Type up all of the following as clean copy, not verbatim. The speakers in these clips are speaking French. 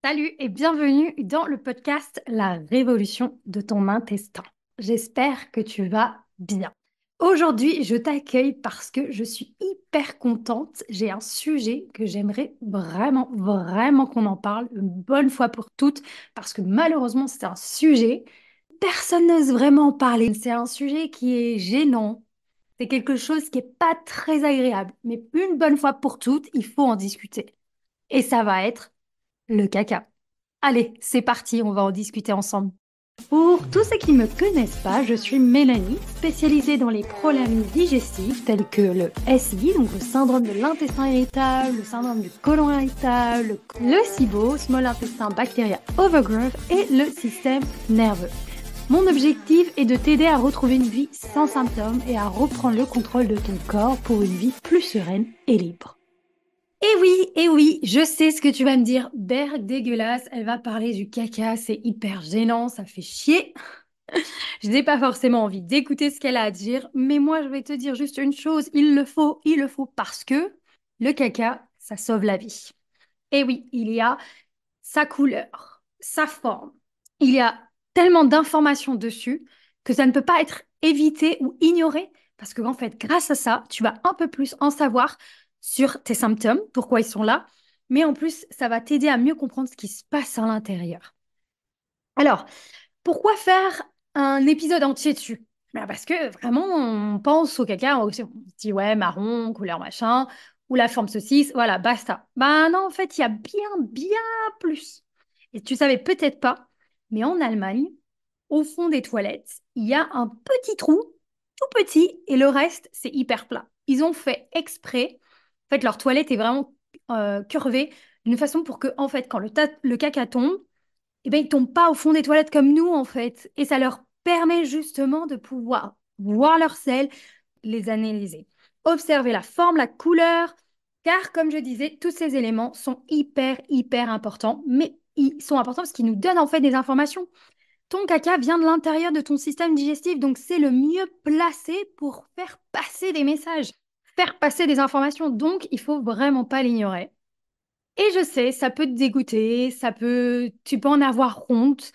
Salut et bienvenue dans le podcast La révolution de ton intestin. J'espère que tu vas bien. Aujourd'hui, je t'accueille parce que je suis hyper contente. J'ai un sujet que j'aimerais vraiment qu'on en parle une bonne fois pour toutes parce que malheureusement, c'est un sujet, personne n'ose vraiment en parler. C'est un sujet qui est gênant. C'est quelque chose qui n'est pas très agréable. Mais une bonne fois pour toutes, il faut en discuter. Et ça va être le caca. Allez, c'est parti, on va en discuter ensemble. Pour tous ceux qui ne me connaissent pas, je suis Mélanie, spécialisée dans les problèmes digestifs tels que le SI, donc le syndrome de l'intestin irritable, le syndrome du côlon irritable, le SIBO, Small Intestin Bacteria Overgrowth et le système nerveux. Mon objectif est de t'aider à retrouver une vie sans symptômes et à reprendre le contrôle de ton corps pour une vie plus sereine et libre. Et oui, je sais ce que tu vas me dire. Berg dégueulasse, elle va parler du caca, c'est hyper gênant, ça fait chier. Je n'ai pas forcément envie d'écouter ce qu'elle a à dire, mais moi je vais te dire juste une chose, il le faut parce que le caca, ça sauve la vie. Et oui, il y a sa couleur, sa forme. Il y a tellement d'informations dessus que ça ne peut pas être évité ou ignoré parce que en fait, grâce à ça, tu vas un peu plus en savoir sur tes symptômes, pourquoi ils sont là, mais en plus, ça va t'aider à mieux comprendre ce qui se passe à l'intérieur. Alors, pourquoi faire un épisode entier dessus? Ben parce que vraiment, on pense au caca, on se dit ouais, marron, couleur machin, ou la forme saucisse, voilà, basta. Ben non, en fait, il y a bien plus. Et tu savais peut-être pas, mais en Allemagne, au fond des toilettes, il y a un petit trou, tout petit, et le reste, c'est hyper plat. Ils ont fait exprès. En fait, leur toilette est vraiment curvée d'une façon pour que, en fait, quand le caca tombe, eh ben, ils tombent pas au fond des toilettes comme nous, en fait. Et ça leur permet justement de pouvoir voir leurs selles, les analyser, observer la forme, la couleur, car comme je disais, tous ces éléments sont hyper importants, mais ils sont importants parce qu'ils nous donnent en fait des informations. Ton caca vient de l'intérieur de ton système digestif, donc c'est le mieux placé pour faire passer des messages, faire passer des informations. Donc, il faut vraiment pas l'ignorer. Et je sais, ça peut te dégoûter, tu peux en avoir honte,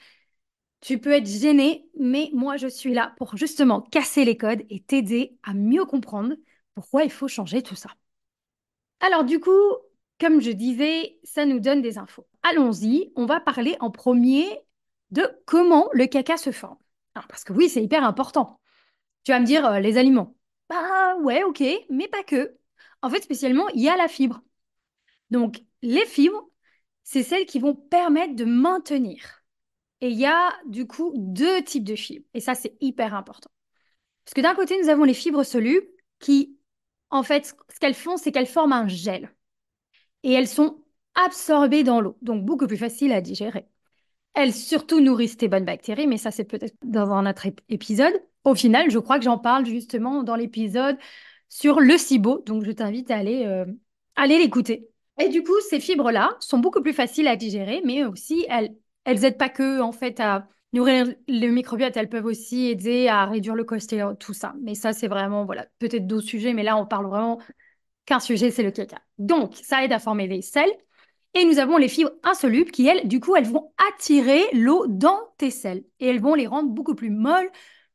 tu peux être gêné, mais moi je suis là pour justement casser les codes et t'aider à mieux comprendre pourquoi il faut changer tout ça. Alors du coup, comme je disais, ça nous donne des infos. Allons-y, on va parler en premier de comment le caca se forme. Alors, parce que oui, c'est hyper important. Tu vas me dire les aliments. Bah ouais, ok, mais pas que. En fait, spécialement, il y a la fibre. Donc, les fibres, c'est celles qui vont permettre de maintenir. Et il y a du coup deux types de fibres. Et ça, c'est hyper important. Parce que d'un côté, nous avons les fibres solubles qui, en fait, ce qu'elles font, c'est qu'elles forment un gel. Et elles sont absorbées dans l'eau, donc beaucoup plus faciles à digérer. Elles surtout nourrissent tes bonnes bactéries, mais ça, c'est peut-être dans un autre épisode. Au final, je crois que j'en parle justement dans l'épisode sur le SIBO, donc je t'invite à aller l'écouter. Et du coup, ces fibres-là sont beaucoup plus faciles à digérer, mais aussi, elles aident pas que, en fait, à nourrir le microbiote, elles peuvent aussi aider à réduire le cholestérol, tout ça. Mais ça, c'est vraiment, voilà, peut-être d'autres sujets, mais là, on parle vraiment qu'un sujet, c'est le caca. Donc, ça aide à former les selles. Et nous avons les fibres insolubles qui, elles, du coup, elles vont attirer l'eau dans tes selles. Et elles vont les rendre beaucoup plus molles,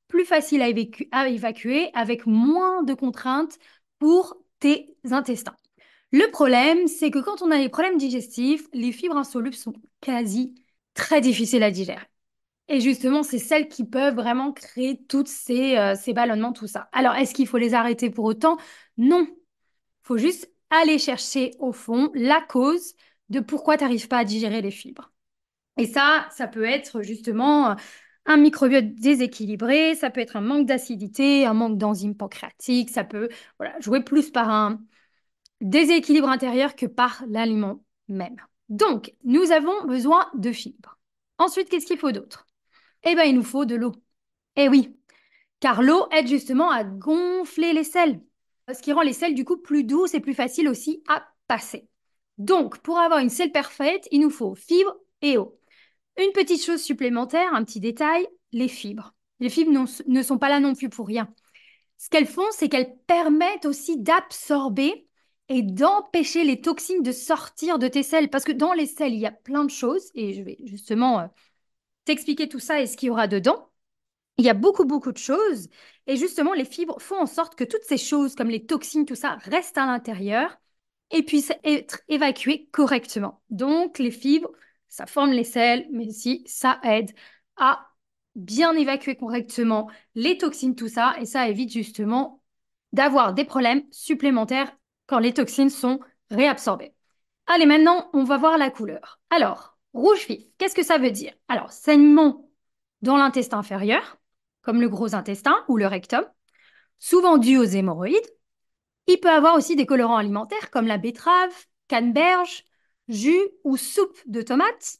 plus faciles à évacuer, avec moins de contraintes pour tes intestins. Le problème, c'est que quand on a des problèmes digestifs, les fibres insolubles sont quasi très difficiles à digérer. Et justement, c'est celles qui peuvent vraiment créer toutes ces ballonnements, tout ça. Alors, est-ce qu'il faut les arrêter pour autant? Non. Il faut juste aller chercher au fond la cause de pourquoi tu n'arrives pas à digérer les fibres. Et ça peut être justement un microbiote déséquilibré, ça peut être un manque d'acidité, un manque d'enzymes pancréatiques, ça peut voilà, jouer plus par un déséquilibre intérieur que par l'aliment même. Donc, nous avons besoin de fibres. Ensuite, qu'est-ce qu'il faut d'autre? Eh bien, il nous faut de l'eau. Eh oui, car l'eau aide justement à gonfler les selles, ce qui rend les selles du coup plus douces et plus faciles aussi à passer. Donc, pour avoir une selle parfaite, il nous faut fibres et eau. Une petite chose supplémentaire, un petit détail, les fibres. Les fibres ne sont pas là non plus pour rien. Ce qu'elles font, c'est qu'elles permettent aussi d'absorber et d'empêcher les toxines de sortir de tes selles. Parce que dans les selles, il y a plein de choses et je vais justement t'expliquer tout ça et ce qu'il y aura dedans. Il y a beaucoup, beaucoup de choses. Et justement, les fibres font en sorte que toutes ces choses, comme les toxines, tout ça, restent à l'intérieur et puissent être évacuées correctement. Donc, les fibres, ça forme les selles, mais aussi ça aide à bien évacuer correctement les toxines, tout ça. Et ça évite justement d'avoir des problèmes supplémentaires quand les toxines sont réabsorbées. Allez, maintenant, on va voir la couleur. Alors, rouge vif, qu'est-ce que ça veut dire? Alors, saignement dans l'intestin inférieur, comme le gros intestin ou le rectum, souvent dû aux hémorroïdes. Il peut avoir aussi des colorants alimentaires comme la betterave, canneberge, jus ou soupe de tomates,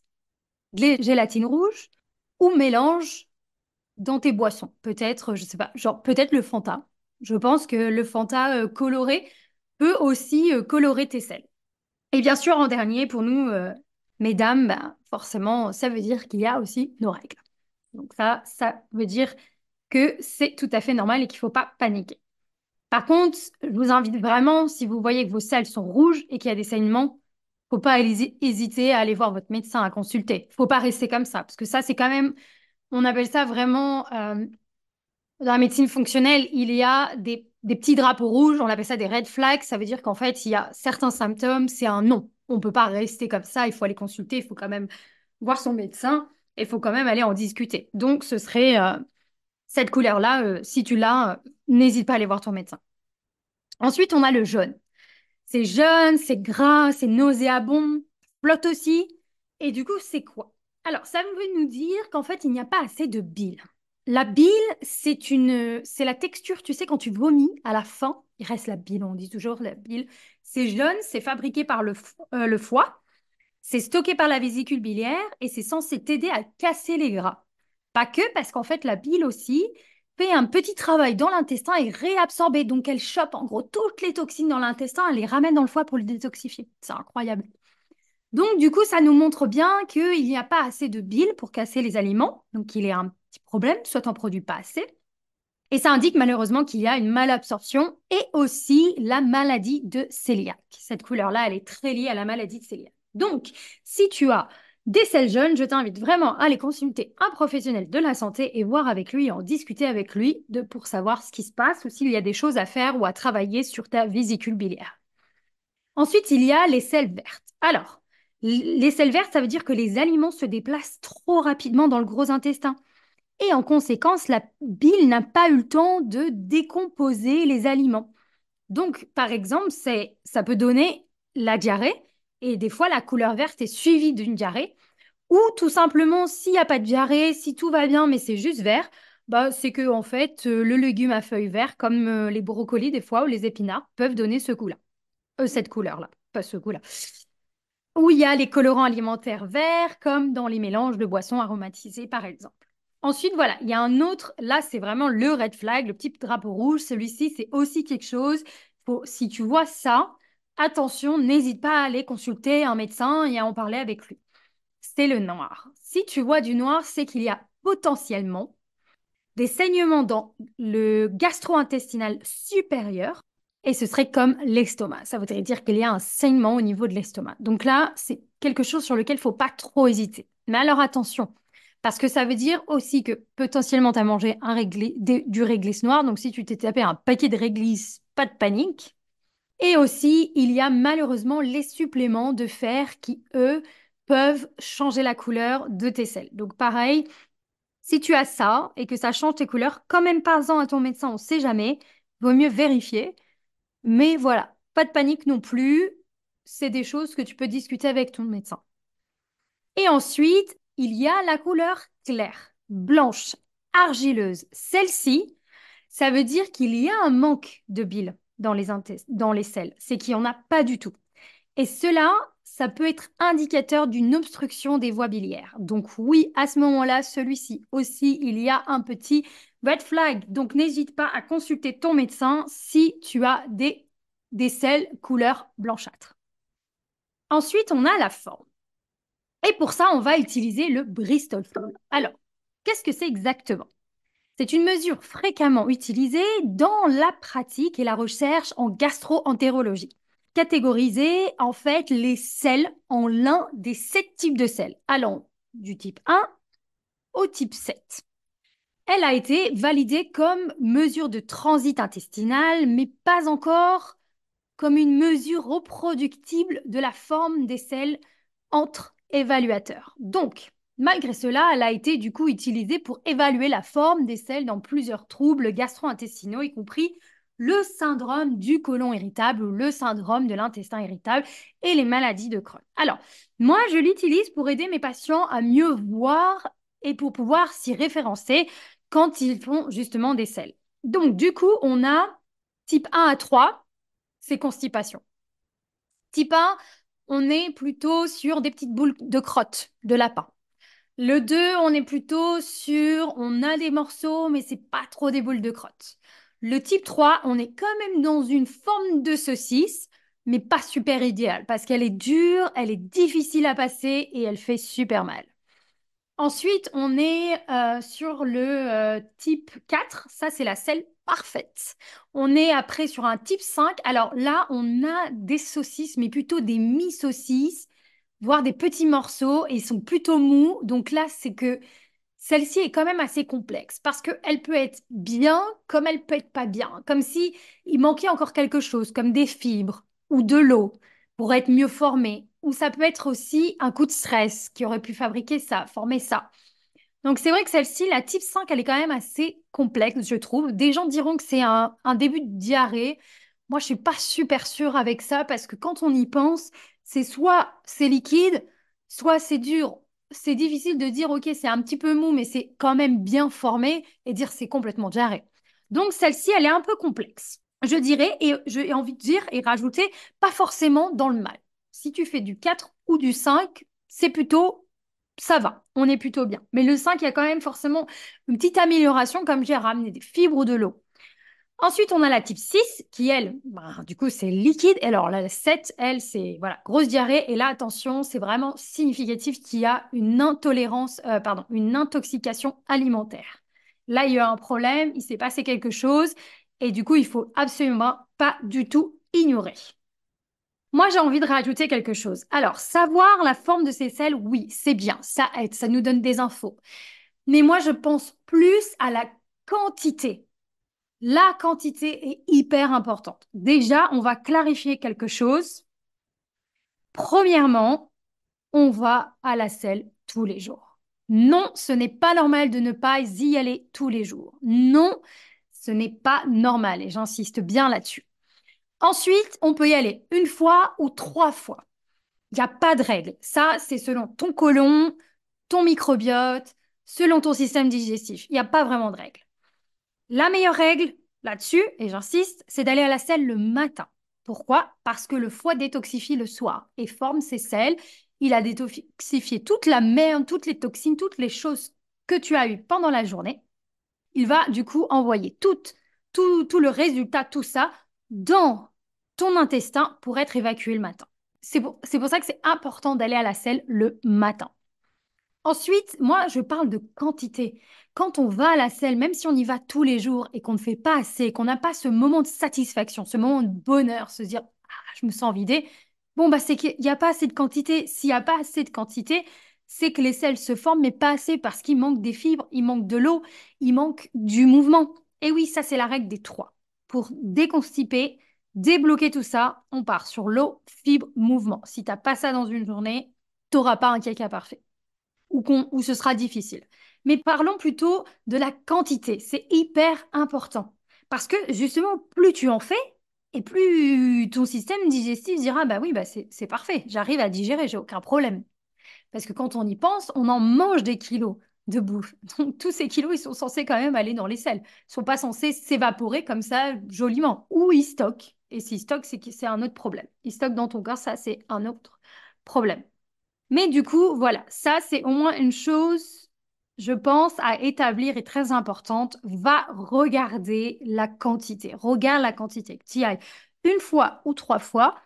gélatine rouge ou mélange dans tes boissons. Peut-être, je sais pas, genre peut-être le Fanta. Je pense que le Fanta coloré peut aussi colorer tes selles. Et bien sûr, en dernier, pour nous, mesdames, ben, forcément, ça veut dire qu'il y a aussi nos règles. Donc ça veut dire que c'est tout à fait normal et qu'il ne faut pas paniquer. Par contre, je vous invite vraiment, si vous voyez que vos selles sont rouges et qu'il y a des saignements, faut pas hésiter à aller voir votre médecin, à consulter. Faut pas rester comme ça, parce que ça, c'est quand même, on appelle ça vraiment, dans la médecine fonctionnelle, il y a des petits drapeaux rouges, on appelle ça des red flags, ça veut dire qu'en fait, il y a certains symptômes, c'est un non. On peut pas rester comme ça, il faut aller consulter, il faut quand même voir son médecin, et il faut quand même aller en discuter. Donc, ce serait cette couleur-là, si tu l'as, n'hésite pas à aller voir ton médecin. Ensuite, on a le jaune. C'est jaune, c'est gras, c'est nauséabond, flotte aussi. Et du coup, c'est quoi? Alors, ça veut nous dire qu'en fait, il n'y a pas assez de bile. La bile, c'est la texture, tu sais, quand tu vomis à la fin, il reste la bile, on dit toujours la bile. C'est jaune, c'est fabriqué par le foie. C'est stocké par la vésicule biliaire et c'est censé t'aider à casser les gras. Pas que, parce qu'en fait, la bile aussi fait un petit travail dans l'intestin et réabsorber. Donc, elle chope en gros toutes les toxines dans l'intestin, elle les ramène dans le foie pour le détoxifier. C'est incroyable. Donc, du coup, ça nous montre bien qu'il n'y a pas assez de bile pour casser les aliments. Donc, il y a un petit problème, soit on ne produit pas assez. Et ça indique malheureusement qu'il y a une malabsorption et aussi la maladie de cœliaque. Cette couleur-là, elle est très liée à la maladie de cœliaque. Donc, si tu as des selles jeunes, je t'invite vraiment à aller consulter un professionnel de la santé et voir avec lui, en discuter avec lui pour savoir ce qui se passe ou s'il y a des choses à faire ou à travailler sur ta vésicule biliaire. Ensuite, il y a les selles vertes. Alors, les selles vertes, ça veut dire que les aliments se déplacent trop rapidement dans le gros intestin. Et en conséquence, la bile n'a pas eu le temps de décomposer les aliments. Donc, par exemple, ça peut donner la diarrhée, et des fois, la couleur verte est suivie d'une diarrhée, ou tout simplement, s'il n'y a pas de diarrhée, si tout va bien, mais c'est juste vert, bah, c'est que en fait, le légume à feuilles vertes, comme les brocolis des fois, ou les épinards, peuvent donner ce goût-là. Cette couleur-là, pas ce goût-là. Où il y a les colorants alimentaires verts, comme dans les mélanges de boissons aromatisées, par exemple. Ensuite, voilà, il y a un autre, là, c'est vraiment le red flag, le petit drapeau rouge. Celui-ci, c'est aussi quelque chose. Si tu vois ça, attention, n'hésite pas à aller consulter un médecin et à en parler avec lui. C'est le noir. Si tu vois du noir, c'est qu'il y a potentiellement des saignements dans le gastro-intestinal supérieur et ce serait comme l'estomac. Ça voudrait dire qu'il y a un saignement au niveau de l'estomac. Donc là, c'est quelque chose sur lequel il ne faut pas trop hésiter. Mais alors attention, parce que ça veut dire aussi que potentiellement tu as mangé du réglisse noir. Donc si tu t'es tapé un paquet de réglisse, pas de panique. Et aussi, il y a malheureusement les suppléments de fer qui, eux, peuvent changer la couleur de tes selles. Donc pareil, si tu as ça et que ça change tes couleurs, quand même parle-en à ton médecin, on ne sait jamais. Vaut mieux vérifier. Mais voilà, pas de panique non plus. C'est des choses que tu peux discuter avec ton médecin. Et ensuite, il y a la couleur claire, blanche, argileuse. Celle-ci, ça veut dire qu'il y a un manque de bile dans les selles. C'est qu'il n'y en a pas du tout. Et cela, ça peut être indicateur d'une obstruction des voies biliaires. Donc oui, à ce moment-là, celui-ci aussi, il y a un petit red flag. Donc n'hésite pas à consulter ton médecin si tu as des selles couleur blanchâtre. Ensuite, on a la forme. Et pour ça, on va utiliser le Bristol Fold. Alors, qu'est-ce que c'est exactement? C'est une mesure fréquemment utilisée dans la pratique et la recherche en gastro-entérologie. catégoriser en fait les sels en l'un des 7 types de sels, allant du type 1 au type 7. Elle a été validée comme mesure de transit intestinal, mais pas encore comme une mesure reproductible de la forme des selles entre évaluateurs. Donc, malgré cela, elle a été du coup utilisée pour évaluer la forme des selles dans plusieurs troubles gastro-intestinaux, y compris le syndrome du côlon irritable ou le syndrome de l'intestin irritable et les maladies de Crohn. Alors, moi, je l'utilise pour aider mes patients à mieux voir et pour pouvoir s'y référencer quand ils font justement des selles. Donc, du coup, on a type 1 à 3, c'est constipation. Type 1, on est plutôt sur des petites boules de crotte de lapin. Le 2, on est plutôt sur, on a des morceaux, mais c'est pas trop des boules de crotte. Le type 3, on est quand même dans une forme de saucisse, mais pas super idéale, parce qu'elle est dure, elle est difficile à passer et elle fait super mal. Ensuite, on est sur le type 4. Ça, c'est la selle parfaite. On est après sur un type 5. Alors là, on a des saucisses, mais plutôt des mi-saucisses, voire des petits morceaux, et ils sont plutôt mous. Donc là, c'est que celle-ci est quand même assez complexe parce qu'elle peut être bien comme elle peut être pas bien. Comme si il manquait encore quelque chose, comme des fibres ou de l'eau pour être mieux formée. Ou ça peut être aussi un coup de stress qui aurait pu fabriquer ça, former ça. Donc c'est vrai que celle-ci, la type 5, elle est quand même assez complexe, je trouve. Des gens diront que c'est un début de diarrhée. Moi, je suis pas super sûre avec ça parce que quand on y pense, c'est soit c'est liquide, soit c'est dur. C'est difficile de dire, OK, c'est un petit peu mou, mais c'est quand même bien formé et dire c'est complètement diarrhée. Donc celle-ci, elle est un peu complexe. Je dirais, et j'ai envie de dire et rajouter, pas forcément dans le mal. Si tu fais du 4 ou du 5, c'est plutôt ça va, on est plutôt bien. Mais le 5, il y a quand même forcément une petite amélioration, comme j'ai ramené des fibres ou de l'eau. Ensuite, on a la type 6, qui, elle, ben, du coup, c'est liquide. Et alors, la 7, elle, c'est voilà, grosse diarrhée. Et là, attention, c'est vraiment significatif qu'il y a une intolérance, pardon, une intoxication alimentaire. Là, il y a un problème, il s'est passé quelque chose. Et du coup, il faut absolument pas du tout ignorer. Moi, j'ai envie de rajouter quelque chose. Alors, savoir la forme de ces selles, oui, c'est bien, ça aide, ça nous donne des infos. Mais moi, je pense plus à la quantité. La quantité est hyper importante. Déjà, on va clarifier quelque chose. Premièrement, on va à la selle tous les jours. Non, ce n'est pas normal de ne pas y aller tous les jours. Non, ce n'est pas normal et j'insiste bien là-dessus. Ensuite, on peut y aller une fois ou 3 fois. Il n'y a pas de règle. Ça, c'est selon ton côlon, ton microbiote, selon ton système digestif. Il n'y a pas vraiment de règle. La meilleure règle là-dessus, et j'insiste, c'est d'aller à la selle le matin. Pourquoi? Parce que le foie détoxifie le soir et forme ses selles. Il a détoxifié toute la merde, toutes les toxines, toutes les choses que tu as eues pendant la journée. Il va du coup envoyer tout le résultat, tout ça, dans ton intestin pour être évacué le matin. C'est pour ça que c'est important d'aller à la selle le matin. Ensuite, moi, je parle de quantité. Quand on va à la selle, même si on y va tous les jours et qu'on ne fait pas assez, qu'on n'a pas ce moment de satisfaction, ce moment de bonheur, se dire, ah, je me sens vidée, bon, bah, c'est qu'il n'y a pas assez de quantité. S'il n'y a pas assez de quantité, c'est que les selles se forment, mais pas assez parce qu'il manque des fibres, il manque de l'eau, il manque du mouvement. Et oui, ça, c'est la règle des 3. Pour déconstiper, débloquer tout ça, on part sur l'eau, fibres, mouvement. Si tu n'as pas ça dans une journée, tu n'auras pas un caca parfait ou ce sera difficile. Mais parlons plutôt de la quantité. C'est hyper important. Parce que justement, plus tu en fais, et plus ton système digestif dira, bah oui, bah c'est parfait, j'arrive à digérer, j'ai aucun problème. Parce que quand on y pense, on en mange des kilos de bouffe. Donc tous ces kilos, ils sont censés quand même aller dans les selles. Ils ne sont pas censés s'évaporer comme ça joliment. Ou ils stockent. Et s'ils stockent, c'est que c'est un autre problème. Ils stockent dans ton corps, ça c'est un autre problème. Mais du coup, voilà, ça c'est au moins une chose, je pense, à établir et très importante. Va regarder la quantité. Regarde la quantité. Que tu y ailles une fois ou 3 fois.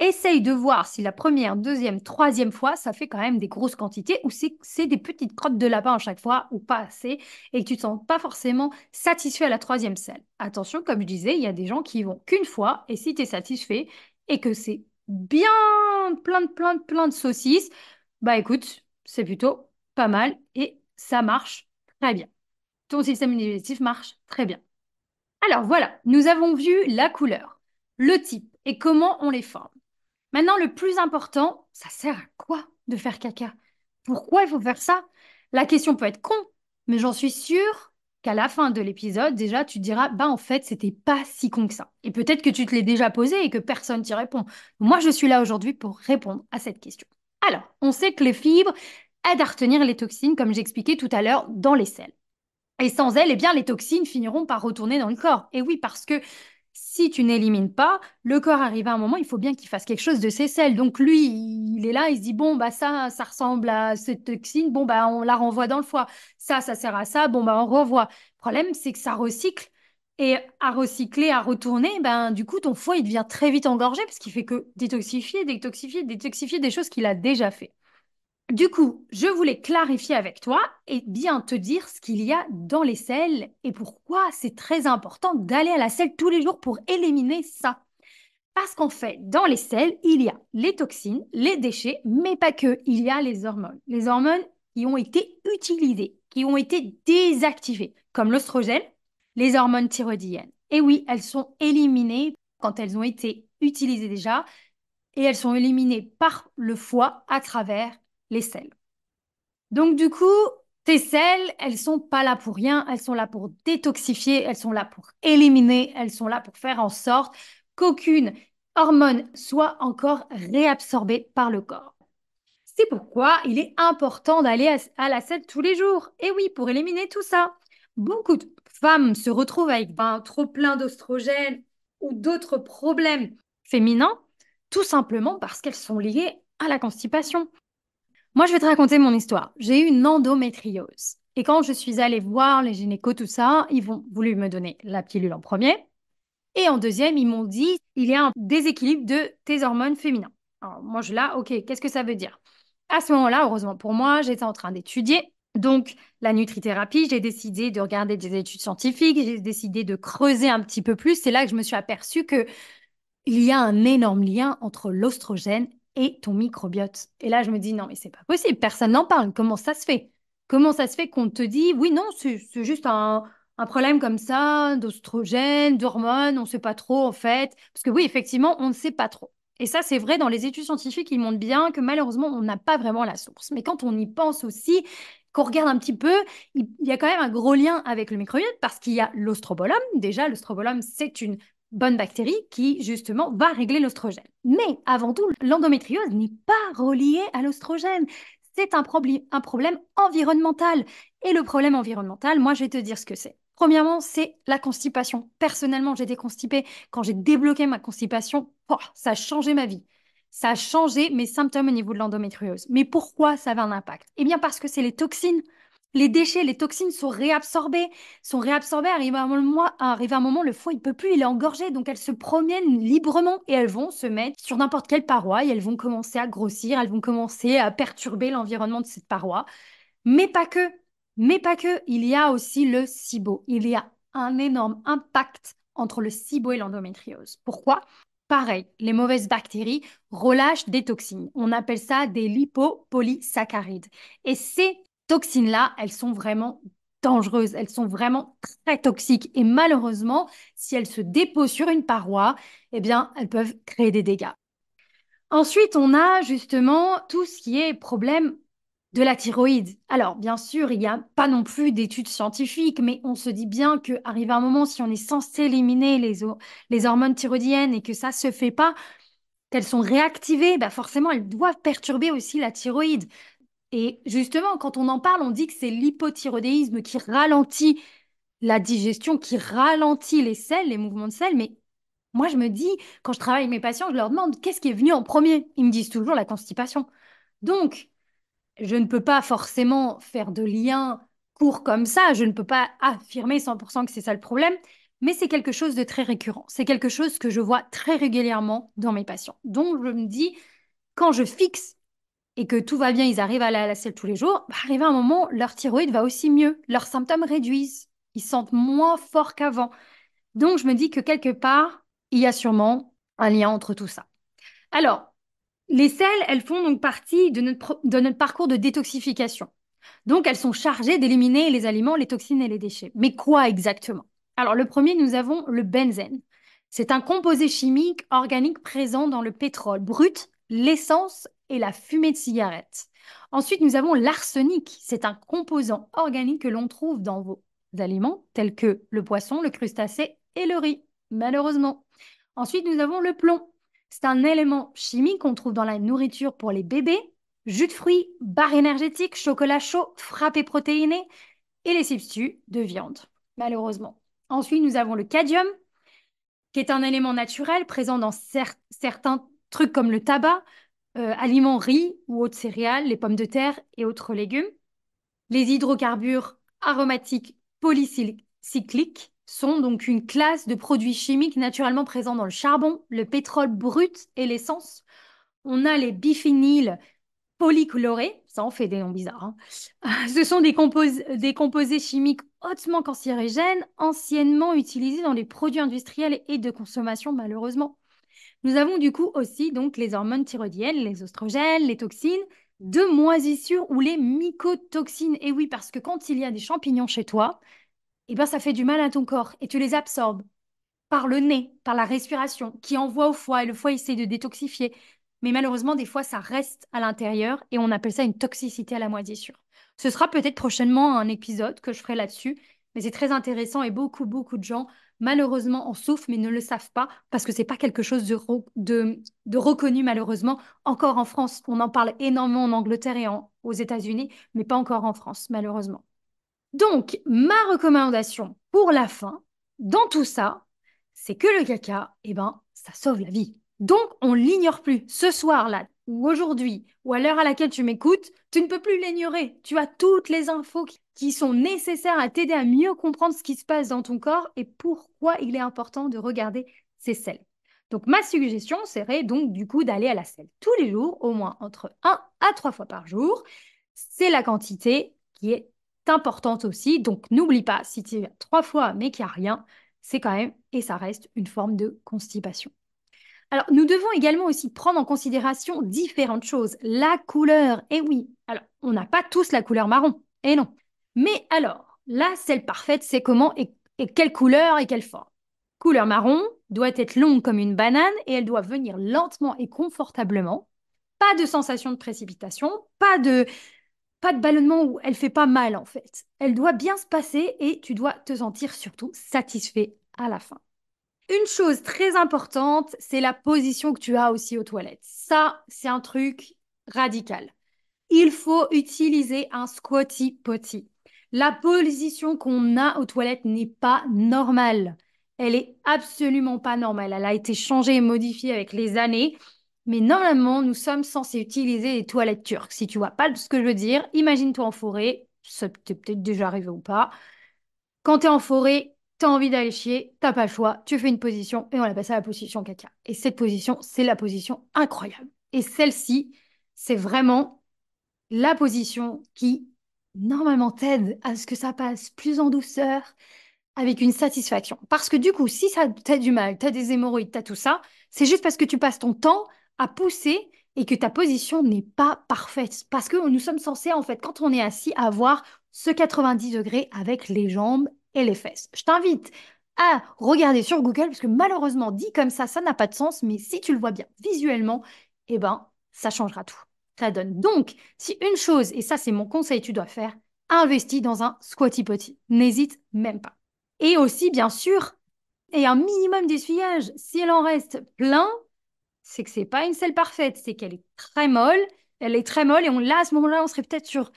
Essaye de voir si la première, deuxième, troisième fois, ça fait quand même des grosses quantités ou c'est des petites crottes de lapin à chaque fois ou pas assez et que tu ne te sens pas forcément satisfait à la troisième selle. Attention, comme je disais, il y a des gens qui vont qu'une fois et si tu es satisfait, et que c'est bien plein de saucisses, bah écoute, c'est plutôt pas mal et ça marche très bien. Ton système digestif marche très bien. Alors voilà, nous avons vu la couleur, le type et comment on les forme. Maintenant, le plus important, ça sert à quoi de faire caca? Pourquoi il faut faire ça? La question peut être con, mais j'en suis sûre qu'à la fin de l'épisode, déjà, tu te diras, bah en fait, c'était pas si con que ça. Et peut-être que tu te l'es déjà posé et que personne t'y répond. Moi, je suis là aujourd'hui pour répondre à cette question. Alors, on sait que les fibres aident à retenir les toxines, comme j'expliquais tout à l'heure, dans les selles. Et sans elles, eh bien, les toxines finiront par retourner dans le corps. Et oui, parce que si tu n'élimines pas, le corps arrive à un moment, il faut bien qu'il fasse quelque chose de ces selles. Donc lui, il est là, il se dit, bon, bah ça ressemble à cette toxine, bon, bah on la renvoie dans le foie. Ça sert à ça, bon, bah on revoit. Le problème, c'est que ça recycle. Et à recycler, à retourner, ben, du coup, ton foie, il devient très vite engorgé parce qu'il fait que détoxifier des choses qu'il a déjà fait. Du coup, je voulais clarifier avec toi et bien te dire ce qu'il y a dans les selles et pourquoi c'est très important d'aller à la selle tous les jours pour éliminer ça. Parce qu'en fait, dans les selles, il y a les toxines, les déchets, mais pas que, il y a les hormones. Les hormones qui ont été utilisées, qui ont été désactivées, comme l'oestrogène, les hormones thyroïdiennes. Et oui, elles sont éliminées quand elles ont été utilisées déjà et elles sont éliminées par le foie à travers les selles. Donc du coup, tes selles, elles sont pas là pour rien, elles sont là pour détoxifier, elles sont là pour éliminer, elles sont là pour faire en sorte qu'aucune hormone soit encore réabsorbée par le corps. C'est pourquoi il est important d'aller à la selle tous les jours. Et oui, pour éliminer tout ça. Beaucoup de femmes se retrouvent avec un trop plein d'oestrogènes ou d'autres problèmes féminins, tout simplement parce qu'elles sont liées à la constipation. Moi, je vais te raconter mon histoire. J'ai eu une endométriose. Et quand je suis allée voir les gynécos, tout ça, ils ont voulu me donner la pilule en premier. Et en deuxième, ils m'ont dit, il y a un déséquilibre de tes hormones féminines. Alors, moi, je là, ok, qu'est-ce que ça veut dire? À ce moment-là, heureusement pour moi, j'étais en train d'étudier. Donc, la nutrithérapie, j'ai décidé de regarder des études scientifiques, j'ai décidé de creuser un petit peu plus. C'est là que je me suis aperçue que il y a un énorme lien entre l'ostrogène et ton microbiote. Et là, je me dis, non, mais c'est pas possible, personne n'en parle. Comment ça se fait? Comment ça se fait qu'on te dit, oui, non, c'est juste un problème comme ça, d'ostrogène, d'hormones, on ne sait pas trop en fait. Parce que oui, effectivement, on ne sait pas trop. Et ça, c'est vrai, dans les études scientifiques, ils montrent bien que malheureusement, on n'a pas vraiment la source. Mais quand on y pense aussi, qu'on regarde un petit peu, il y a quand même un gros lien avec le microbiote parce qu'il y a l'ostrobolum. Déjà, l'ostrobolum, c'est une bonne bactérie qui, justement, va régler l'ostrogène. Mais avant tout, l'endométriose n'est pas reliée à l'ostrogène. C'est un problème environnemental. Et le problème environnemental, moi, je vais te dire ce que c'est. Premièrement, c'est la constipation. Personnellement, j'étais constipée. Quand j'ai débloqué ma constipation, oh, ça a changé ma vie. Ça a changé mes symptômes au niveau de l'endométriose. Mais pourquoi ça avait un impact? Eh bien, parce que c'est les toxines. Les déchets, les toxines sont réabsorbées, arrive un moment, le foie, il peut plus, il est engorgé, donc elles se promènent librement et elles vont se mettre sur n'importe quelle paroi et elles vont commencer à grossir, elles vont commencer à perturber l'environnement de cette paroi. Mais pas que, mais pas que, il y a aussi le SIBO. Il y a un énorme impact entre le SIBO et l'endométriose. Pourquoi? Pareil, les mauvaises bactéries relâchent des toxines. On appelle ça des lipopolysaccharides. Et ces toxines-là, elles sont vraiment dangereuses, elles sont vraiment très toxiques. Et malheureusement, si elles se déposent sur une paroi, eh bien, elles peuvent créer des dégâts. Ensuite, on a justement tout ce qui est problème de la thyroïde. Alors, bien sûr, il n'y a pas non plus d'études scientifiques, mais on se dit bien qu'arrive un moment, si on est censé éliminer les hormones thyroïdiennes et que ça ne se fait pas, qu'elles sont réactivées, bah forcément, elles doivent perturber aussi la thyroïde. Et justement, quand on en parle, on dit que c'est l'hypothyroïdisme qui ralentit la digestion, qui ralentit les selles, les mouvements de selles. Mais moi, je me dis, quand je travaille avec mes patients, je leur demande qu'est-ce qui est venu en premier. Ils me disent toujours la constipation. Donc, je ne peux pas forcément faire de lien court comme ça. Je ne peux pas affirmer 100% que c'est ça le problème. Mais c'est quelque chose de très récurrent. C'est quelque chose que je vois très régulièrement dans mes patients. Donc, je me dis, quand je fixe et que tout va bien, ils arrivent à aller à la selle tous les jours, bah, arrivé un moment, leur thyroïde va aussi mieux, leurs symptômes réduisent, ils se sentent moins forts qu'avant. Donc je me dis que quelque part, il y a sûrement un lien entre tout ça. Alors, les sels, elles font donc partie de notre parcours de détoxification. Donc, elles sont chargées d'éliminer les aliments, les toxines et les déchets. Mais quoi exactement? Alors, le premier, nous avons le benzène. C'est un composé chimique organique présent dans le pétrole brut, l'essence et la fumée de cigarette. Ensuite, nous avons l'arsenic. C'est un composant organique que l'on trouve dans vos aliments, tels que le poisson, le crustacé et le riz, malheureusement. Ensuite, nous avons le plomb. C'est un élément chimique qu'on trouve dans la nourriture pour les bébés, jus de fruits, barres énergétiques, chocolat chaud, frappés protéinés et les substituts de viande, malheureusement. Ensuite, nous avons le cadmium, qui est un élément naturel présent dans certains trucs comme le tabac, aliments riz ou autres céréales, les pommes de terre et autres légumes. Les hydrocarbures aromatiques polycycliques sont donc une classe de produits chimiques naturellement présents dans le charbon, le pétrole brut et l'essence. On a les biphényles polychlorés, ça en fait des noms bizarres, hein. Ce sont des composés chimiques hautement cancérigènes, anciennement utilisés dans les produits industriels et de consommation, malheureusement. Nous avons du coup aussi donc les hormones thyroïdiennes, les oestrogènes, les toxines de moisissure ou les mycotoxines. Et oui, parce que quand il y a des champignons chez toi, eh ben, ça fait du mal à ton corps et tu les absorbes par le nez, par la respiration, qui envoie au foie et le foie essaie de détoxifier. Mais malheureusement, des fois, ça reste à l'intérieur et on appelle ça une toxicité à la moisissure. Ce sera peut-être prochainement un épisode que je ferai là-dessus, mais c'est très intéressant et beaucoup, beaucoup de gens, malheureusement, en souffrent, mais ne le savent pas parce que c'est pas quelque chose de reconnu, malheureusement. Encore en France, on en parle énormément en Angleterre et aux États-Unis, mais pas encore en France, malheureusement. Donc, ma recommandation pour la fin, dans tout ça, c'est que le caca, eh ben, ça sauve la vie. Donc, on l'ignore plus. Ce soir-là, ou aujourd'hui, ou à l'heure à laquelle tu m'écoutes, tu ne peux plus l'ignorer. Tu as toutes les infos qui sont nécessaires à t'aider à mieux comprendre ce qui se passe dans ton corps et pourquoi il est important de regarder ces selles. Donc, ma suggestion serait donc du coup d'aller à la selle tous les jours, au moins entre 1 à 3 fois par jour. C'est la quantité qui est importante aussi. Donc, n'oublie pas, si tu y vas 3 fois mais qu'il n'y a rien, c'est quand même et ça reste une forme de constipation. Alors, nous devons également aussi prendre en considération différentes choses. La couleur, et oui, alors, on n'a pas tous la couleur marron, et non. Mais alors, la selle parfaite, c'est comment et quelle couleur et quelle forme? Couleur marron doit être longue comme une banane et elle doit venir lentement et confortablement. Pas de sensation de précipitation, pas de ballonnement où elle fait pas mal en fait. Elle doit bien se passer et tu dois te sentir surtout satisfait à la fin. Une chose très importante, c'est la position que tu as aussi aux toilettes. Ça, c'est un truc radical. Il faut utiliser un squatty potty. La position qu'on a aux toilettes n'est pas normale. Elle est absolument pas normale. Elle a été changée et modifiée avec les années. Mais normalement, nous sommes censés utiliser les toilettes turques. Si tu vois pas ce que je veux dire, imagine-toi en forêt. Ça t'est peut-être déjà arrivé ou pas. Quand tu es en forêt, tu as envie d'aller chier, t'as pas le choix, tu fais une position et on appelle ça la position caca. Et cette position, c'est la position incroyable. Et celle-ci, c'est vraiment la position qui, normalement, t'aide à ce que ça passe plus en douceur, avec une satisfaction. Parce que du coup, si ça t'as du mal, t'as des hémorroïdes, t'as tout ça, c'est juste parce que tu passes ton temps à pousser et que ta position n'est pas parfaite. Parce que nous sommes censés, en fait, quand on est assis, avoir ce 90 degrés avec les jambes et les fesses. Je t'invite à regarder sur Google, parce que malheureusement, dit comme ça n'a pas de sens, mais si tu le vois bien visuellement, eh ben, ça changera tout. Ça donne. Donc, si une chose, et ça c'est mon conseil, tu dois faire, investis dans un squatty potty. N'hésite même pas. Et aussi, bien sûr, et un minimum d'essuyage. Si elle en reste plein, c'est que c'est pas une selle parfaite, c'est qu'elle est très molle. Elle est très molle et là, à ce moment-là, on serait peut-être sur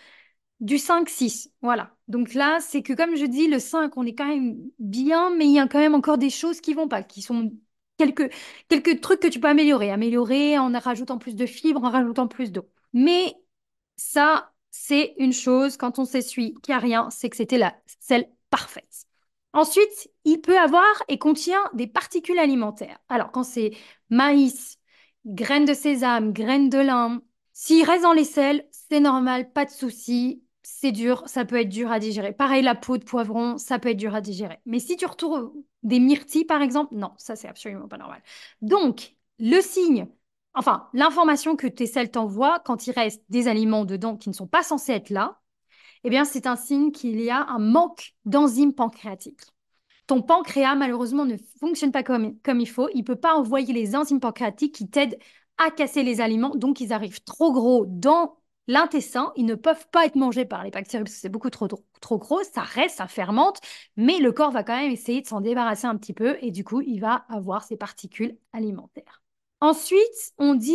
du 5-6. Voilà. Donc là, c'est que comme je dis, le 5 on est quand même bien, mais il y a quand même encore des choses qui vont pas, qui sont quelques trucs que tu peux améliorer. Améliorer en rajoutant plus de fibres, en rajoutant plus d'eau. Mais ça, c'est une chose, quand on s'essuie qu'il n'y a rien, c'est que c'était la selle parfaite. Ensuite, il peut avoir et contient des particules alimentaires. Alors, quand c'est maïs, graines de sésame, graines de lin, s'il reste dans les selles, c'est normal, pas de souci. C'est dur, ça peut être dur à digérer. Pareil, la peau de poivron, ça peut être dur à digérer. Mais si tu retrouves des myrtilles, par exemple, non, ça, c'est absolument pas normal. Donc, le signe Enfin, l'information que tes selles t'envoient quand il reste des aliments dedans qui ne sont pas censés être là, eh bien, c'est un signe qu'il y a un manque d'enzymes pancréatiques. Ton pancréas, malheureusement, ne fonctionne pas comme il faut. Il ne peut pas envoyer les enzymes pancréatiques qui t'aident à casser les aliments. Donc, ils arrivent trop gros dans l'intestin. Ils ne peuvent pas être mangés par les bactéries parce que c'est beaucoup trop gros. Ça reste, ça fermente. Mais le corps va quand même essayer de s'en débarrasser un petit peu. Et du coup, il va avoir ces particules alimentaires. Ensuite, on dit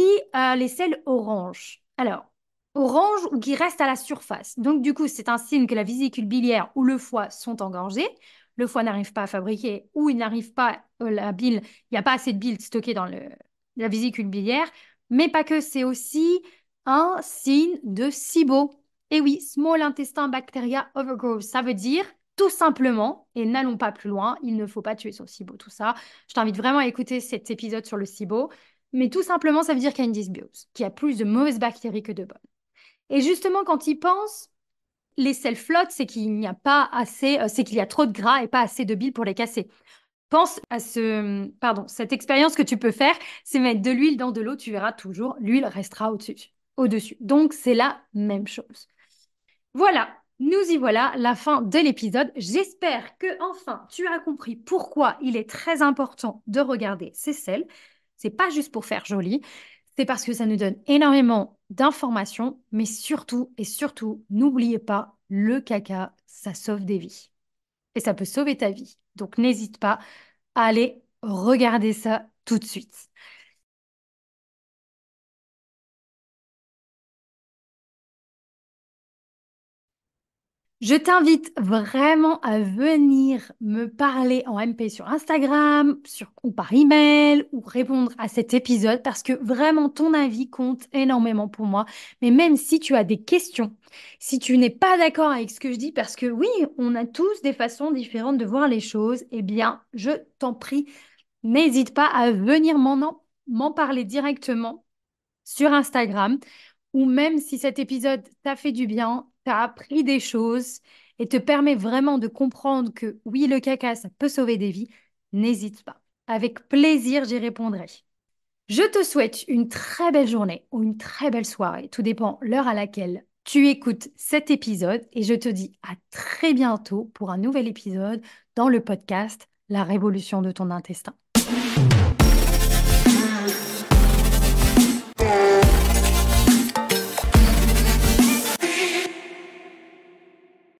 les selles oranges. Alors, orange ou qui restent à la surface. Donc, du coup, c'est un signe que la vésicule biliaire ou le foie sont engorgés. Le foie n'arrive pas à fabriquer ou il n'arrive pas, la bile, il n'y a pas assez de bile stockée dans la vésicule biliaire. Mais pas que, c'est aussi un signe de SIBO. Et oui, Small Intestin Bacteria Overgrowth, ça veut dire tout simplement, et n'allons pas plus loin, il ne faut pas tuer son SIBO, tout ça. Je t'invite vraiment à écouter cet épisode sur le SIBO. Mais tout simplement, ça veut dire qu'il y a une dysbiose, qu'il y a plus de mauvaises bactéries que de bonnes. Et justement, quand ils pensent, les selles flottent, c'est qu'il n'y a pas assez, c'est qu'il y a trop de gras et pas assez de bile pour les casser. Pense à cette expérience que tu peux faire, c'est mettre de l'huile dans de l'eau, tu verras toujours, l'huile restera au-dessus. Donc, c'est la même chose. Voilà, nous y voilà, la fin de l'épisode. J'espère que enfin tu as compris pourquoi il est très important de regarder ces selles. C'est pas juste pour faire joli, c'est parce que ça nous donne énormément d'informations, mais surtout et surtout, n'oubliez pas, le caca, ça sauve des vies et ça peut sauver ta vie. Donc n'hésite pas à aller regarder ça tout de suite. Je t'invite vraiment à venir me parler en MP sur Instagram, ou par email, ou répondre à cet épisode parce que vraiment ton avis compte énormément pour moi. Mais même si tu as des questions, si tu n'es pas d'accord avec ce que je dis, parce que oui, on a tous des façons différentes de voir les choses, eh bien, je t'en prie, n'hésite pas à venir m'en parler directement sur Instagram, ou même si cet épisode t'a fait du bien, t'a appris des choses et te permet vraiment de comprendre que oui, le caca, ça peut sauver des vies, n'hésite pas. Avec plaisir, j'y répondrai. Je te souhaite une très belle journée ou une très belle soirée, tout dépend l'heure à laquelle tu écoutes cet épisode et je te dis à très bientôt pour un nouvel épisode dans le podcast La révolution de ton intestin.